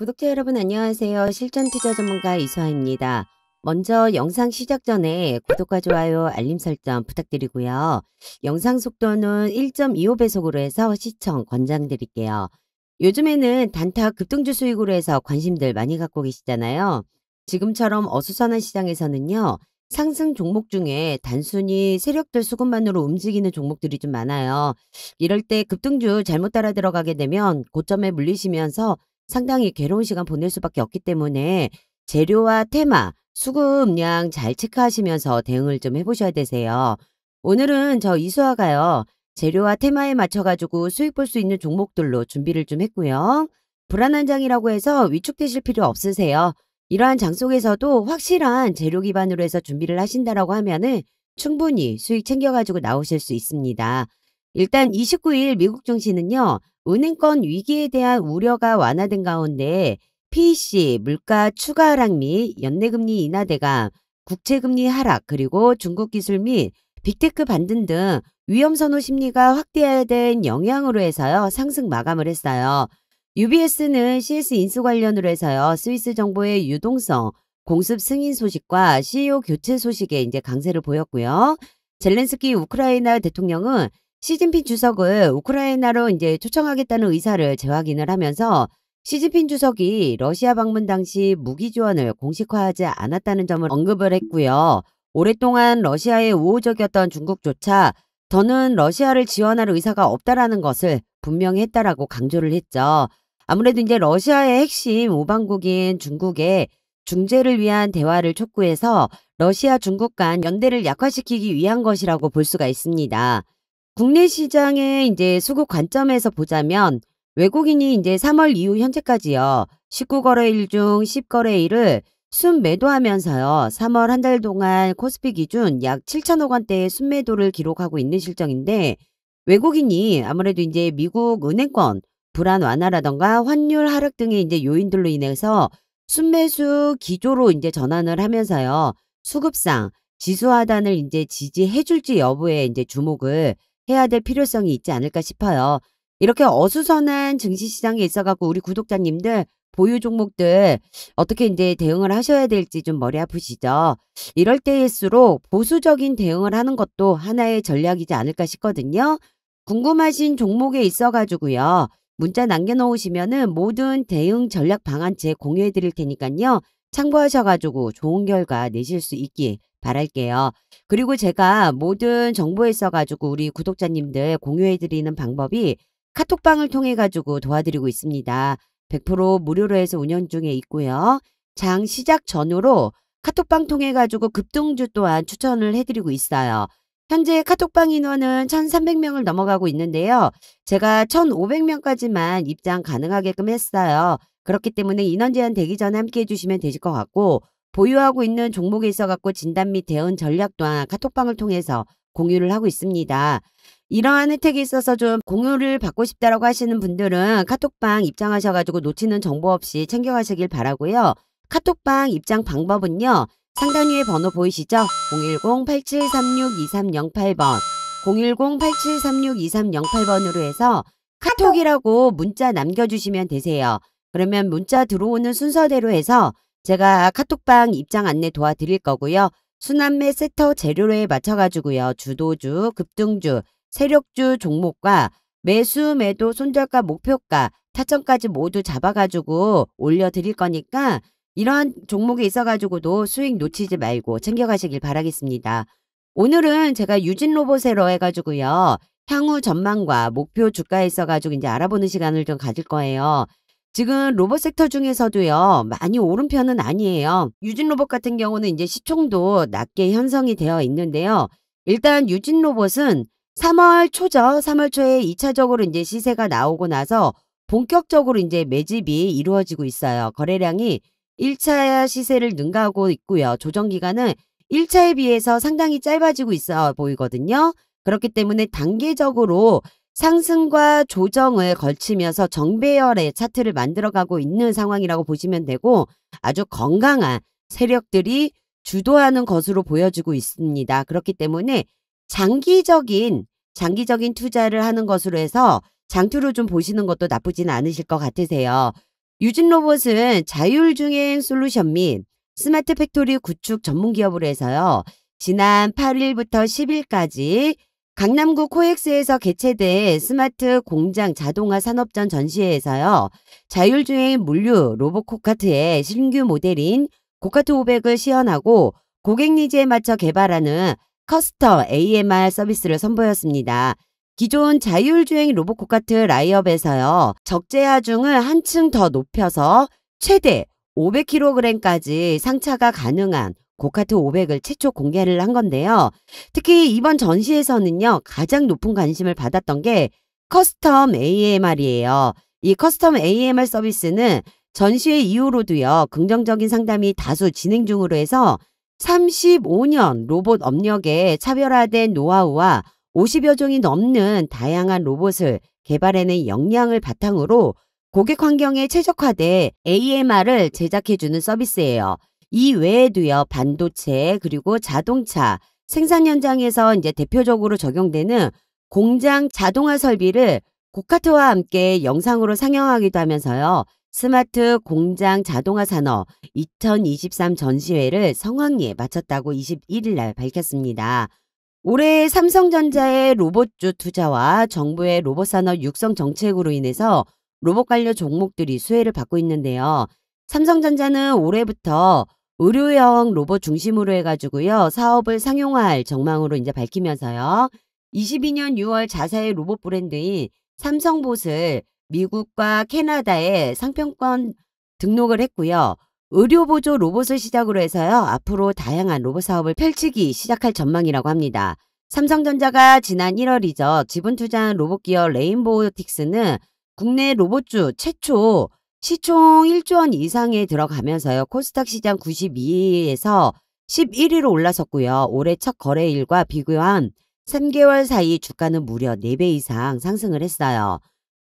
구독자 여러분 안녕하세요. 실전 투자 전문가 이수아입니다. 먼저 영상 시작 전에 구독과 좋아요, 알림 설정 부탁드리고요. 영상 속도는 1.25배속으로 해서 시청 권장드릴게요. 요즘에는 단타 급등주 수익으로 해서 관심들 많이 갖고 계시잖아요. 지금처럼 어수선한 시장에서는요. 상승 종목 중에 단순히 세력들 수급만으로 움직이는 종목들이 좀 많아요. 이럴 때 급등주 잘못 따라 들어가게 되면 고점에 물리시면서 상당히 괴로운 시간 보낼 수밖에 없기 때문에 재료와 테마, 수급량 잘 체크하시면서 대응을 좀 해보셔야 되세요. 오늘은 저 이수아가요. 재료와 테마에 맞춰가지고 수익 볼 수 있는 종목들로 준비를 좀 했고요. 불안한 장이라고 해서 위축되실 필요 없으세요. 이러한 장 속에서도 확실한 재료 기반으로 해서 준비를 하신다라고 하면은 충분히 수익 챙겨가지고 나오실 수 있습니다. 일단 29일 미국 증시는요. 은행권 위기에 대한 우려가 완화된 가운데 PEC, 물가 추가 하락 및 연내금리 인하 대강, 국채금리 하락, 그리고 중국 기술 및 빅테크 반등 등 위험 선호 심리가 확대된 영향으로 해서요. 상승 마감을 했어요. UBS는 CS 인수 관련으로 해서요. 스위스 정부의 유동성, 공습 승인 소식과 CEO 교체 소식에 이제 강세를 보였고요. 젤렌스키 우크라이나 대통령은 시진핑 주석을 우크라이나로 이제 초청하겠다는 의사를 재확인을 하면서 시진핑 주석이 러시아 방문 당시 무기 지원을 공식화하지 않았다는 점을 언급을 했고요. 오랫동안 러시아에 우호적이었던 중국조차 더는 러시아를 지원할 의사가 없다라는 것을 분명히 했다라고 강조를 했죠. 아무래도 이제 러시아의 핵심 우방국인 중국의 중재를 위한 대화를 촉구해서 러시아 중국 간 연대를 약화시키기 위한 것이라고 볼 수가 있습니다. 국내 시장의 이제 수급 관점에서 보자면 외국인이 이제 3월 이후 현재까지요. 19거래일 중 10거래일을 순매도하면서요. 3월 한 달 동안 코스피 기준 약 7천억 원대의 순매도를 기록하고 있는 실정인데 외국인이 아무래도 이제 미국 은행권 불안 완화라던가 환율 하락 등의 이제 요인들로 인해서 순매수 기조로 이제 전환을 하면서요. 수급상 지수 하단을 이제 지지해 줄지 여부에 이제 주목을 해야 될 필요성이 있지 않을까 싶어요. 이렇게 어수선한 증시 시장에 있어갖고 우리 구독자님들 보유 종목들 어떻게 이제 대응을 하셔야 될지 좀 머리 아프시죠? 이럴 때일수록 보수적인 대응을 하는 것도 하나의 전략이지 않을까 싶거든요. 궁금하신 종목에 있어가지고요. 문자 남겨놓으시면은 모든 대응 전략 방안책 공유해 드릴 테니까요. 참고하셔가지고 좋은 결과 내실 수 있길 바랄게요. 그리고 제가 모든 정보에 있어가지고 우리 구독자님들 공유해드리는 방법이 카톡방을 통해가지고 도와드리고 있습니다. 100% 무료로 해서 운영 중에 있고요. 장 시작 전후로 카톡방 통해가지고 급등주 또한 추천을 해드리고 있어요. 현재 카톡방 인원은 1,300명을 넘어가고 있는데요. 제가 1,500명까지만 입장 가능하게끔 했어요. 그렇기 때문에 인원 제한 되기 전에 함께 해주시면 되실 것 같고 보유하고 있는 종목에 있어갖고 진단 및 대응 전략 또한 카톡방을 통해서 공유를 하고 있습니다. 이러한 혜택이 있어서 좀 공유를 받고 싶다라고 하시는 분들은 카톡방 입장하셔가지고 놓치는 정보 없이 챙겨가시길 바라고요. 카톡방 입장 방법은요. 상단 위에 번호 보이시죠? 010-8736-2308번 010-8736-2308번으로 해서 카톡이라고 문자 남겨주시면 되세요. 그러면 문자 들어오는 순서대로 해서 제가 카톡방 입장 안내 도와드릴 거고요. 순환매 세터 재료에 맞춰가지고요. 주도주, 급등주, 세력주 종목과 매수, 매도, 손절가, 목표가, 타점까지 모두 잡아가지고 올려드릴 거니까 이러한 종목에 있어가지고도 수익 놓치지 말고 챙겨가시길 바라겠습니다. 오늘은 제가 유진로봇으로 해가지고요. 향후 전망과 목표 주가에 있어가지고 이제 알아보는 시간을 좀 가질 거예요. 지금 로봇 섹터 중에서도요. 많이 오른 편은 아니에요. 유진로봇 같은 경우는 이제 시총도 낮게 형성이 되어 있는데요. 일단 유진로봇은 3월 초죠. 3월 초에 2차적으로 이제 시세가 나오고 나서 본격적으로 이제 매집이 이루어지고 있어요. 거래량이 1차 시세를 능가하고 있고요. 조정 기간은 1차에 비해서 상당히 짧아지고 있어 보이거든요. 그렇기 때문에 단계적으로 상승과 조정을 걸치면서 정배열의 차트를 만들어가고 있는 상황이라고 보시면 되고 아주 건강한 세력들이 주도하는 것으로 보여지고 있습니다. 그렇기 때문에 장기적인 투자를 하는 것으로 해서 장투를 좀 보시는 것도 나쁘진 않으실 것 같으세요. 유진 로봇은 자율주행 솔루션 및 스마트 팩토리 구축 전문 기업으로 해서요. 지난 8일부터 10일까지 강남구 코엑스에서 개최된 스마트 공장 자동화 산업전 전시회에서요. 자율주행 물류 로봇 고카트의 신규 모델인 고카트 500을 시연하고 고객 니즈에 맞춰 개발하는 커스텀 AMR 서비스를 선보였습니다. 기존 자율주행 로봇 고카트 라이업에서요. 적재 하중을 한층 더 높여서 최대 500kg까지 상차가 가능한 고카트 500을 최초 공개를 한 건데요. 특히 이번 전시에서는요. 가장 높은 관심을 받았던 게 커스텀 AMR이에요. 이 커스텀 AMR 서비스는 전시회 이후로도요. 긍정적인 상담이 다수 진행 중으로 해서 35년 로봇 업력의 차별화된 노하우와 50여 종이 넘는 다양한 로봇을 개발해낸 역량을 바탕으로 고객 환경에 최적화돼 AMR을 제작해주는 서비스예요. 이 외에도요, 반도체 그리고 자동차 생산 현장에서 이제 대표적으로 적용되는 공장 자동화 설비를 고카트와 함께 영상으로 상영하기도 하면서요. 스마트 공장 자동화 산업 2023 전시회를 성황리에 마쳤다고 21일 날 밝혔습니다. 올해 삼성전자의 로봇주 투자와 정부의 로봇산업 육성 정책으로 인해서 로봇 관련 종목들이 수혜를 받고 있는데요. 삼성전자는 올해부터 의료형 로봇 중심으로 해가지고요. 사업을 상용화할 전망으로 이제 밝히면서요. 22년 6월 자사의 로봇 브랜드인 삼성봇을 미국과 캐나다에 상표권 등록을 했고요. 의료보조 로봇을 시작으로 해서요. 앞으로 다양한 로봇 사업을 펼치기 시작할 전망이라고 합니다. 삼성전자가 지난 1월이죠. 지분 투자한 로봇기업 레인보우틱스는 국내 로봇주 최초 시총 1조 원 이상에 들어가면서요. 코스닥 시장 92위에서 11위로 올라섰고요. 올해 첫 거래일과 비교한 3개월 사이 주가는 무려 4배 이상 상승을 했어요.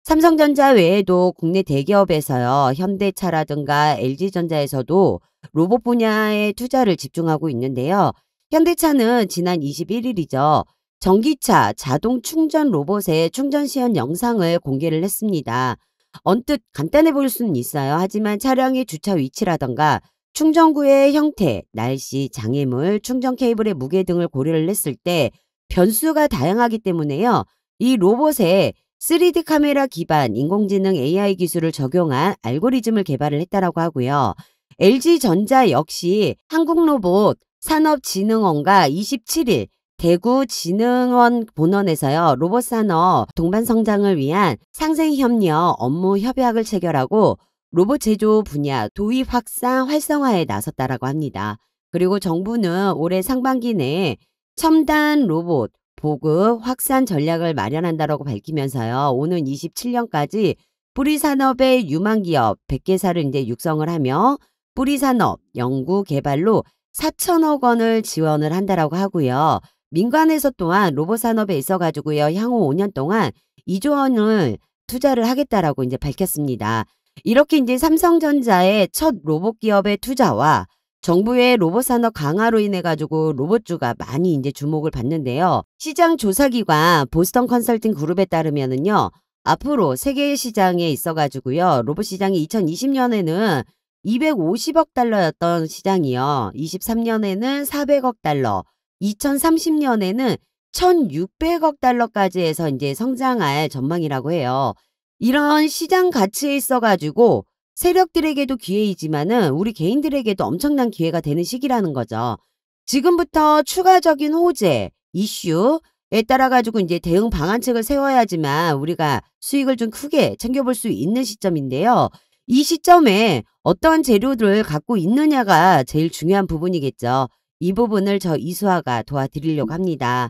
삼성전자 외에도 국내 대기업에서요. 현대차라든가 LG전자에서도 로봇 분야에 투자를 집중하고 있는데요. 현대차는 지난 21일이죠. 전기차 자동 충전 로봇의 충전 시연 영상을 공개를 했습니다. 언뜻 간단해 보일 수는 있어요. 하지만 차량의 주차 위치라든가 충전구의 형태, 날씨, 장애물, 충전 케이블의 무게 등을 고려를 했을 때 변수가 다양하기 때문에요. 이 로봇에 3D 카메라 기반 인공지능 AI 기술을 적용한 알고리즘을 개발을 했다라고 하고요. LG전자 역시 한국로봇 산업진흥원과 27일 대구진흥원 본원에서요. 로봇 산업 동반 성장을 위한 상생협력 업무 협약을 체결하고 로봇 제조 분야 도입 확산 활성화에 나섰다라고 합니다. 그리고 정부는 올해 상반기 내에 첨단 로봇 보급 확산 전략을 마련한다라고 밝히면서요. 오는 27년까지 뿌리산업의 유망기업 100개사를 이제 육성을 하며 뿌리산업 연구 개발로 4천억 원을 지원을 한다라고 하고요. 민간에서 또한 로봇 산업에 있어 가지고요. 향후 5년 동안 2조 원을 투자를 하겠다라고 이제 밝혔습니다. 이렇게 이제 삼성전자의 첫 로봇 기업의 투자와 정부의 로봇 산업 강화로 인해 가지고 로봇주가 많이 이제 주목을 받는데요. 시장 조사기관 보스턴 컨설팅 그룹에 따르면은요. 앞으로 세계 시장에 있어 가지고요. 로봇 시장이 2020년에는 250억 달러였던 시장이요. 23년에는 400억 달러, 2030년에는 1,600억 달러까지 해서 이제 성장할 전망이라고 해요. 이런 시장 가치에 있어 가지고 세력들에게도 기회이지만은 우리 개인들에게도 엄청난 기회가 되는 시기라는 거죠. 지금부터 추가적인 호재, 이슈에 따라 가지고 이제 대응 방안책을 세워야지만 우리가 수익을 좀 크게 챙겨볼 수 있는 시점인데요. 이 시점에 어떠한 재료들을 갖고 있느냐가 제일 중요한 부분이겠죠. 이 부분을 저 이수아가 도와드리려고 합니다.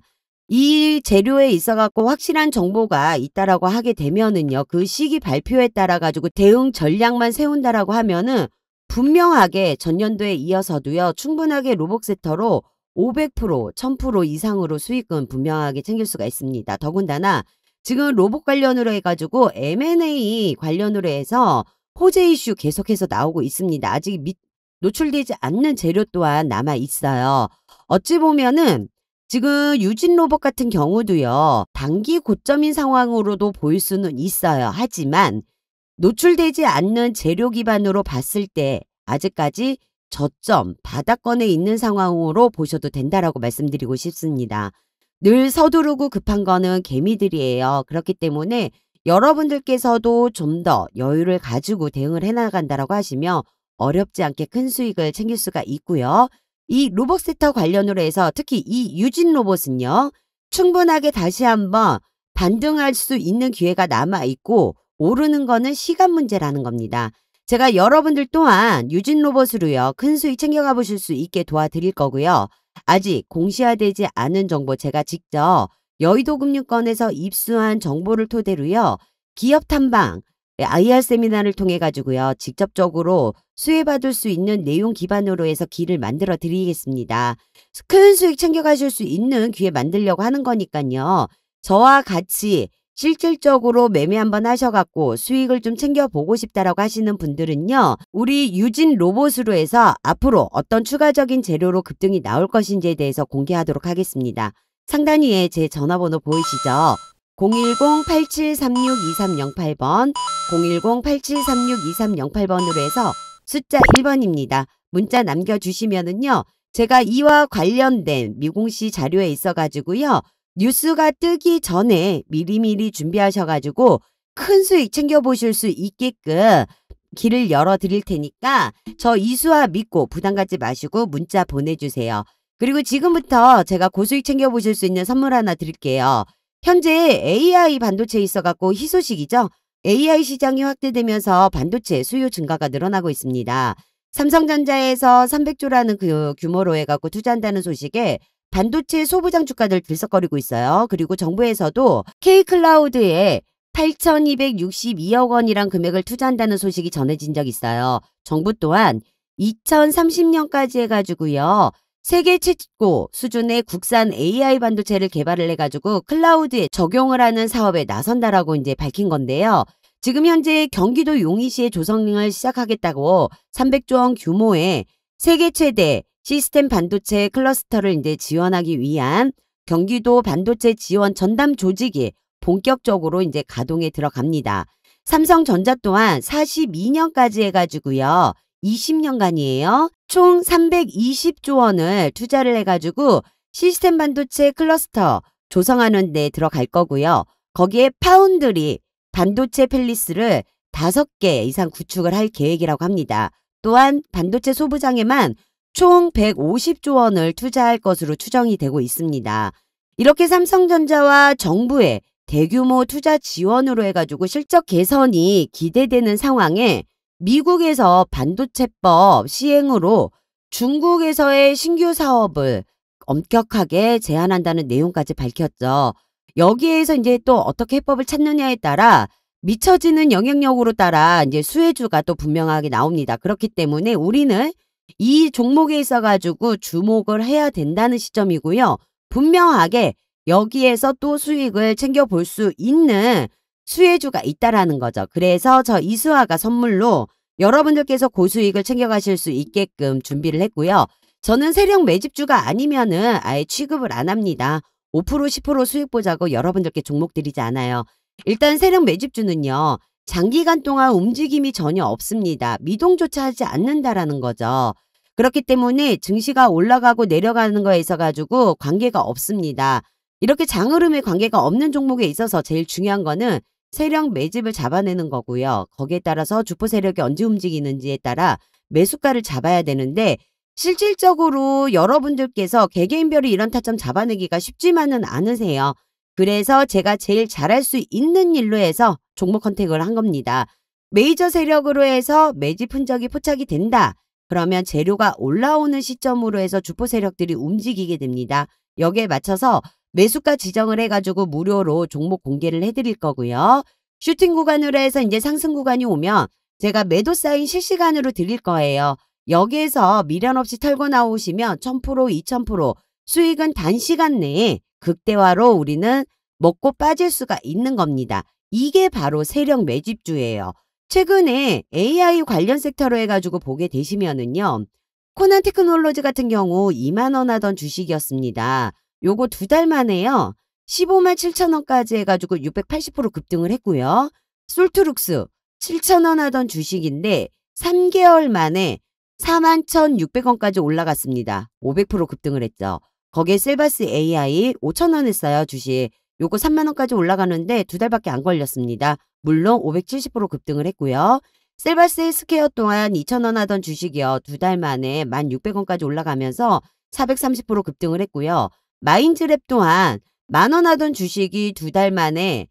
이 재료에 있어 갖고 확실한 정보가 있다라고 하게 되면은요. 그 시기 발표에 따라 가지고 대응 전략만 세운다라고 하면은 분명하게 전년도에 이어서도요. 충분하게 로봇 섹터로 500%, 1000% 이상으로 수익은 분명하게 챙길 수가 있습니다. 더군다나 지금 로봇 관련으로 해가지고 M&A 관련으로 해서 호재 이슈 계속해서 나오고 있습니다. 아직 노출되지 않는 재료 또한 남아 있어요. 어찌 보면은 지금 유진 로봇 같은 경우도요. 단기 고점인 상황으로도 보일 수는 있어요. 하지만 노출되지 않는 재료 기반으로 봤을 때 아직까지 저점, 바닥권에 있는 상황으로 보셔도 된다라고 말씀드리고 싶습니다. 늘 서두르고 급한 거는 개미들이에요. 그렇기 때문에 여러분들께서도 좀 더 여유를 가지고 대응을 해나간다라고 하시면 어렵지 않게 큰 수익을 챙길 수가 있고요. 이 로봇세터 관련으로 해서 특히 이 유진 로봇은요. 충분하게 다시 한번 반등할 수 있는 기회가 남아있고 오르는 거는 시간 문제라는 겁니다. 제가 여러분들 또한 유진 로봇으로요. 큰 수익 챙겨가 보실 수 있게 도와드릴 거고요. 아직 공시화되지 않은 정보 제가 직접 여의도금융권에서 입수한 정보를 토대로요. 기업 탐방, IR 세미나를 통해 가지고요. 직접적으로 수혜받을 수 있는 내용 기반으로 해서 길을 만들어 드리겠습니다. 큰 수익 챙겨가실 수 있는 기회 만들려고 하는 거니까요. 저와 같이 실질적으로 매매 한번 하셔갖고 수익을 좀 챙겨보고 싶다라고 하시는 분들은요. 우리 유진 로봇으로 해서 앞으로 어떤 추가적인 재료로 급등이 나올 것인지에 대해서 공개하도록 하겠습니다. 상단위에 제 전화번호 보이시죠? 010-8736-2308번, 010-8736-2308번으로 해서 숫자 1번입니다. 문자 남겨주시면은요. 제가 이와 관련된 미공시 자료에 있어가지고요. 뉴스가 뜨기 전에 미리미리 준비하셔가지고 큰 수익 챙겨보실 수 있게끔 길을 열어드릴 테니까 저 이수아 믿고 부담 갖지 마시고 문자 보내주세요. 그리고 지금부터 제가 고수익 챙겨보실 수 있는 선물 하나 드릴게요. 현재 AI 반도체에 있어갖고 희소식이죠. AI 시장이 확대되면서 반도체 수요 증가가 늘어나고 있습니다. 삼성전자에서 300조라는 그 규모로 해갖고 투자한다는 소식에 반도체 소부장 주가들 들썩거리고 있어요. 그리고 정부에서도 K클라우드에 8,262억 원이란 금액을 투자한다는 소식이 전해진 적이 있어요. 정부 또한 2030년까지 해가지고요. 세계 최고 수준의 국산 AI 반도체를 개발을 해가지고 클라우드에 적용을 하는 사업에 나선다라고 이제 밝힌 건데요. 지금 현재 경기도 용인시에 조성을 시작하겠다고 300조 원 규모의 세계 최대 시스템 반도체 클러스터를 이제 지원하기 위한 경기도 반도체 지원 전담 조직이 본격적으로 이제 가동에 들어갑니다. 삼성전자 또한 42년까지 해가지고요. 20년간이에요. 총 320조 원을 투자를 해가지고 시스템 반도체 클러스터 조성하는 데 들어갈 거고요. 거기에 파운드리 반도체 팰리스를 5개 이상 구축을 할 계획이라고 합니다. 또한 반도체 소부장에만 총 150조 원을 투자할 것으로 추정이 되고 있습니다. 이렇게 삼성전자와 정부의 대규모 투자 지원으로 해가지고 실적 개선이 기대되는 상황에 미국에서 반도체법 시행으로 중국에서의 신규 사업을 엄격하게 제한한다는 내용까지 밝혔죠. 여기에서 이제 또 어떻게 해법을 찾느냐에 따라 미쳐지는 영향력으로 따라 이제 수혜주가 또 분명하게 나옵니다. 그렇기 때문에 우리는 이 종목에 있어가지고 주목을 해야 된다는 시점이고요. 분명하게 여기에서 또 수익을 챙겨볼 수 있는 수혜주가 있다라는 거죠. 그래서 저 이수아가 선물로 여러분들께서 고수익을 챙겨가실 수 있게끔 준비를 했고요. 저는 세력 매집주가 아니면은 아예 취급을 안 합니다. 5% 10% 수익 보자고 여러분들께 종목 드리지 않아요. 일단 세력 매집주는요. 장기간 동안 움직임이 전혀 없습니다. 미동조차 하지 않는다라는 거죠. 그렇기 때문에 증시가 올라가고 내려가는 거에 있어가지고 관계가 없습니다. 이렇게 장흐름에 관계가 없는 종목에 있어서 제일 중요한 거는 세력 매집을 잡아내는 거고요. 거기에 따라서 주포 세력이 언제 움직이는지에 따라 매수가를 잡아야 되는데 실질적으로 여러분들께서 개개인별이 이런 타점 잡아내기가 쉽지만은 않으세요. 그래서 제가 제일 잘할 수 있는 일로 해서 종목 컨택을 한 겁니다. 메이저 세력으로 해서 매집 흔적이 포착이 된다. 그러면 재료가 올라오는 시점으로 해서 주포 세력들이 움직이게 됩니다. 여기에 맞춰서 매수가 지정을 해가지고 무료로 종목 공개를 해드릴 거고요. 슈팅 구간으로 해서 이제 상승 구간이 오면 제가 매도 사인 실시간으로 드릴 거예요. 여기에서 미련 없이 털고 나오시면 1000%, 2000% 수익은 단시간 내에 극대화로 우리는 먹고 빠질 수가 있는 겁니다. 이게 바로 세력 매집주예요. 최근에 AI 관련 섹터로 해가지고 보게 되시면은요. 코난 테크놀로지 같은 경우 2만 원 하던 주식이었습니다. 요거 2달 만에요. 15만 7천 원까지 해가지고 680% 급등을 했고요. 솔트룩스 7,000원 하던 주식인데 3개월 만에 41,600원까지 올라갔습니다. 500% 급등을 했죠. 거기에 셀바스 AI 5,000원 했어요, 주식. 요거 3만 원까지 올라가는데 2달밖에 안 걸렸습니다. 물론 570% 급등을 했고요. 셀바스 헬스케어 또한 2,000원 하던 주식이요. 2달 만에 1,600원까지 올라가면서 430% 급등을 했고요. 마인즈랩 또한 10,000원 하던 주식이 2달 만에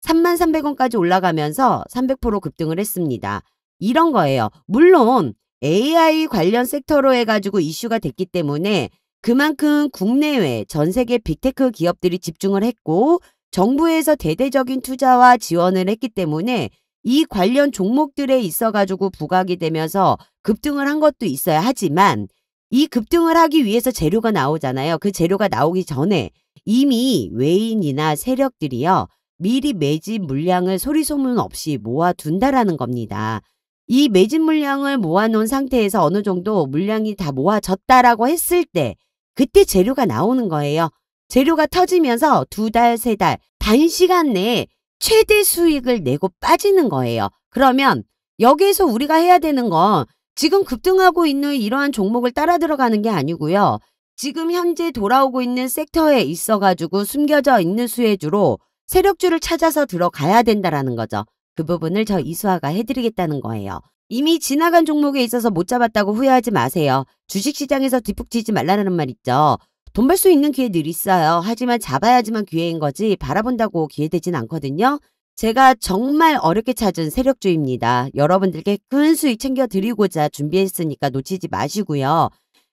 33,300원까지 올라가면서 300% 급등을 했습니다. 이런 거예요. 물론 AI 관련 섹터로 해가지고 이슈가 됐기 때문에 그만큼 국내외 전 세계 빅테크 기업들이 집중을 했고 정부에서 대대적인 투자와 지원을 했기 때문에 이 관련 종목들에 있어가지고 부각이 되면서 급등을 한 것도 있어야 하지만 이 급등을 하기 위해서 재료가 나오잖아요. 그 재료가 나오기 전에 이미 외인이나 세력들이요. 미리 매집 물량을 소리소문 없이 모아둔다라는 겁니다. 이 매집 물량을 모아놓은 상태에서 어느 정도 물량이 다 모아졌다라고 했을 때 그때 재료가 나오는 거예요. 재료가 터지면서 2달, 3달, 단시간 내에 최대 수익을 내고 빠지는 거예요. 그러면 여기에서 우리가 해야 되는 건 지금 급등하고 있는 이러한 종목을 따라 들어가는 게 아니고요. 지금 현재 돌아오고 있는 섹터에 있어가지고 숨겨져 있는 수혜주로 세력주를 찾아서 들어가야 된다라는 거죠. 그 부분을 저 이수아가 해드리겠다는 거예요. 이미 지나간 종목에 있어서 못 잡았다고 후회하지 마세요. 주식시장에서 뒷북치지 말라는 말 있죠. 돈 벌 수 있는 기회 늘 있어요. 하지만 잡아야지만 기회인 거지 바라본다고 기회 되진 않거든요. 제가 정말 어렵게 찾은 세력주입니다. 여러분들께 큰 수익 챙겨드리고자 준비했으니까 놓치지 마시고요.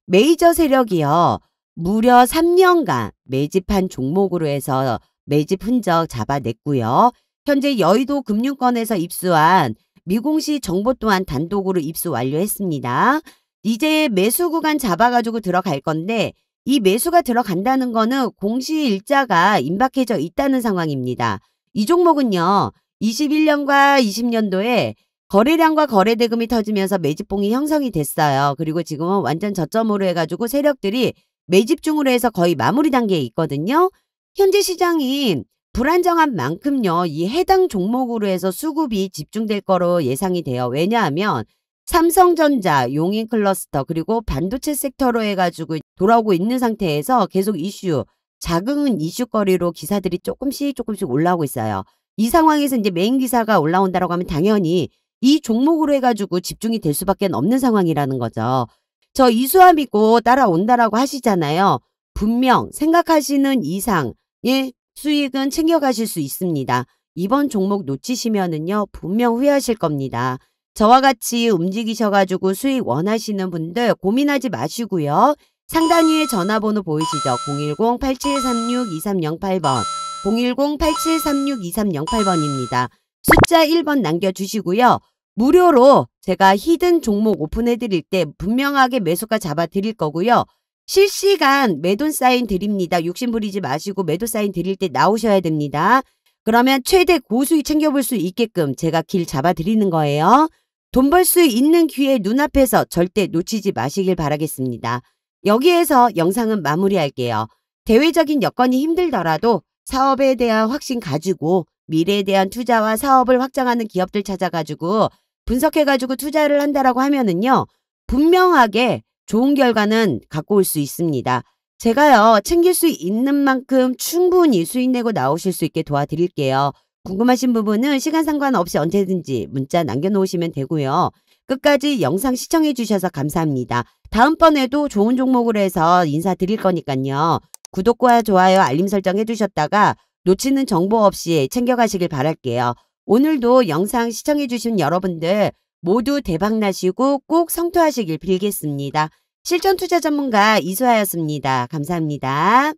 메이저 세력이요. 무려 3년간 매집한 종목으로 해서 매집 흔적 잡아냈고요. 현재 여의도 금융권에서 입수한 미공시 정보 또한 단독으로 입수 완료했습니다. 이제 매수 구간 잡아가지고 들어갈 건데 이 매수가 들어간다는 거는 공시일자가 임박해져 있다는 상황입니다. 이 종목은요. 21년과 20년도에 거래량과 거래대금이 터지면서 매집봉이 형성이 됐어요. 그리고 지금은 완전 저점으로 해가지고 세력들이 매집 중으로 해서 거의 마무리 단계에 있거든요. 현재 시장이 불안정한 만큼요. 이 해당 종목으로 해서 수급이 집중될 거로 예상이 돼요. 왜냐하면 삼성전자, 용인클러스터 그리고 반도체 섹터로 해가지고 돌아오고 있는 상태에서 계속 이슈, 작은 이슈거리로 기사들이 조금씩 올라오고 있어요. 이 상황에서 이제 메인 기사가 올라온다라고 하면 당연히 이 종목으로 해가지고 집중이 될 수밖에 없는 상황이라는 거죠. 저 이수아 믿고 따라온다라고 하시잖아요. 분명 생각하시는 이상의 수익은 챙겨가실 수 있습니다. 이번 종목 놓치시면은요. 분명 후회하실 겁니다. 저와 같이 움직이셔가지고 수익 원하시는 분들 고민하지 마시고요. 상단 위에 전화번호 보이시죠? 010-8736-2308번 010-8736-2308번입니다. 숫자 1번 남겨주시고요. 무료로 제가 히든 종목 오픈해드릴 때 분명하게 매수가 잡아드릴 거고요. 실시간 매도 사인 드립니다. 욕심 부리지 마시고 매도 사인 드릴 때 나오셔야 됩니다. 그러면 최대 고수익 챙겨볼 수 있게끔 제가 길 잡아드리는 거예요. 돈 벌 수 있는 기회 눈앞에서 절대 놓치지 마시길 바라겠습니다. 여기에서 영상은 마무리할게요. 대외적인 여건이 힘들더라도 사업에 대한 확신 가지고 미래에 대한 투자와 사업을 확장하는 기업들 찾아가지고 분석해가지고 투자를 한다라고 하면은요. 분명하게 좋은 결과는 갖고 올 수 있습니다. 제가요. 챙길 수 있는 만큼 충분히 수익 내고 나오실 수 있게 도와드릴게요. 궁금하신 부분은 시간 상관없이 언제든지 문자 남겨놓으시면 되고요. 끝까지 영상 시청해 주셔서 감사합니다. 다음번에도 좋은 종목으로 해서 인사드릴 거니까요. 구독과 좋아요 알림 설정 해두셨다가 놓치는 정보 없이 챙겨가시길 바랄게요. 오늘도 영상 시청해 주신 여러분들 모두 대박나시고 꼭 성투하시길 빌겠습니다. 실전투자 전문가 이수아였습니다. 감사합니다.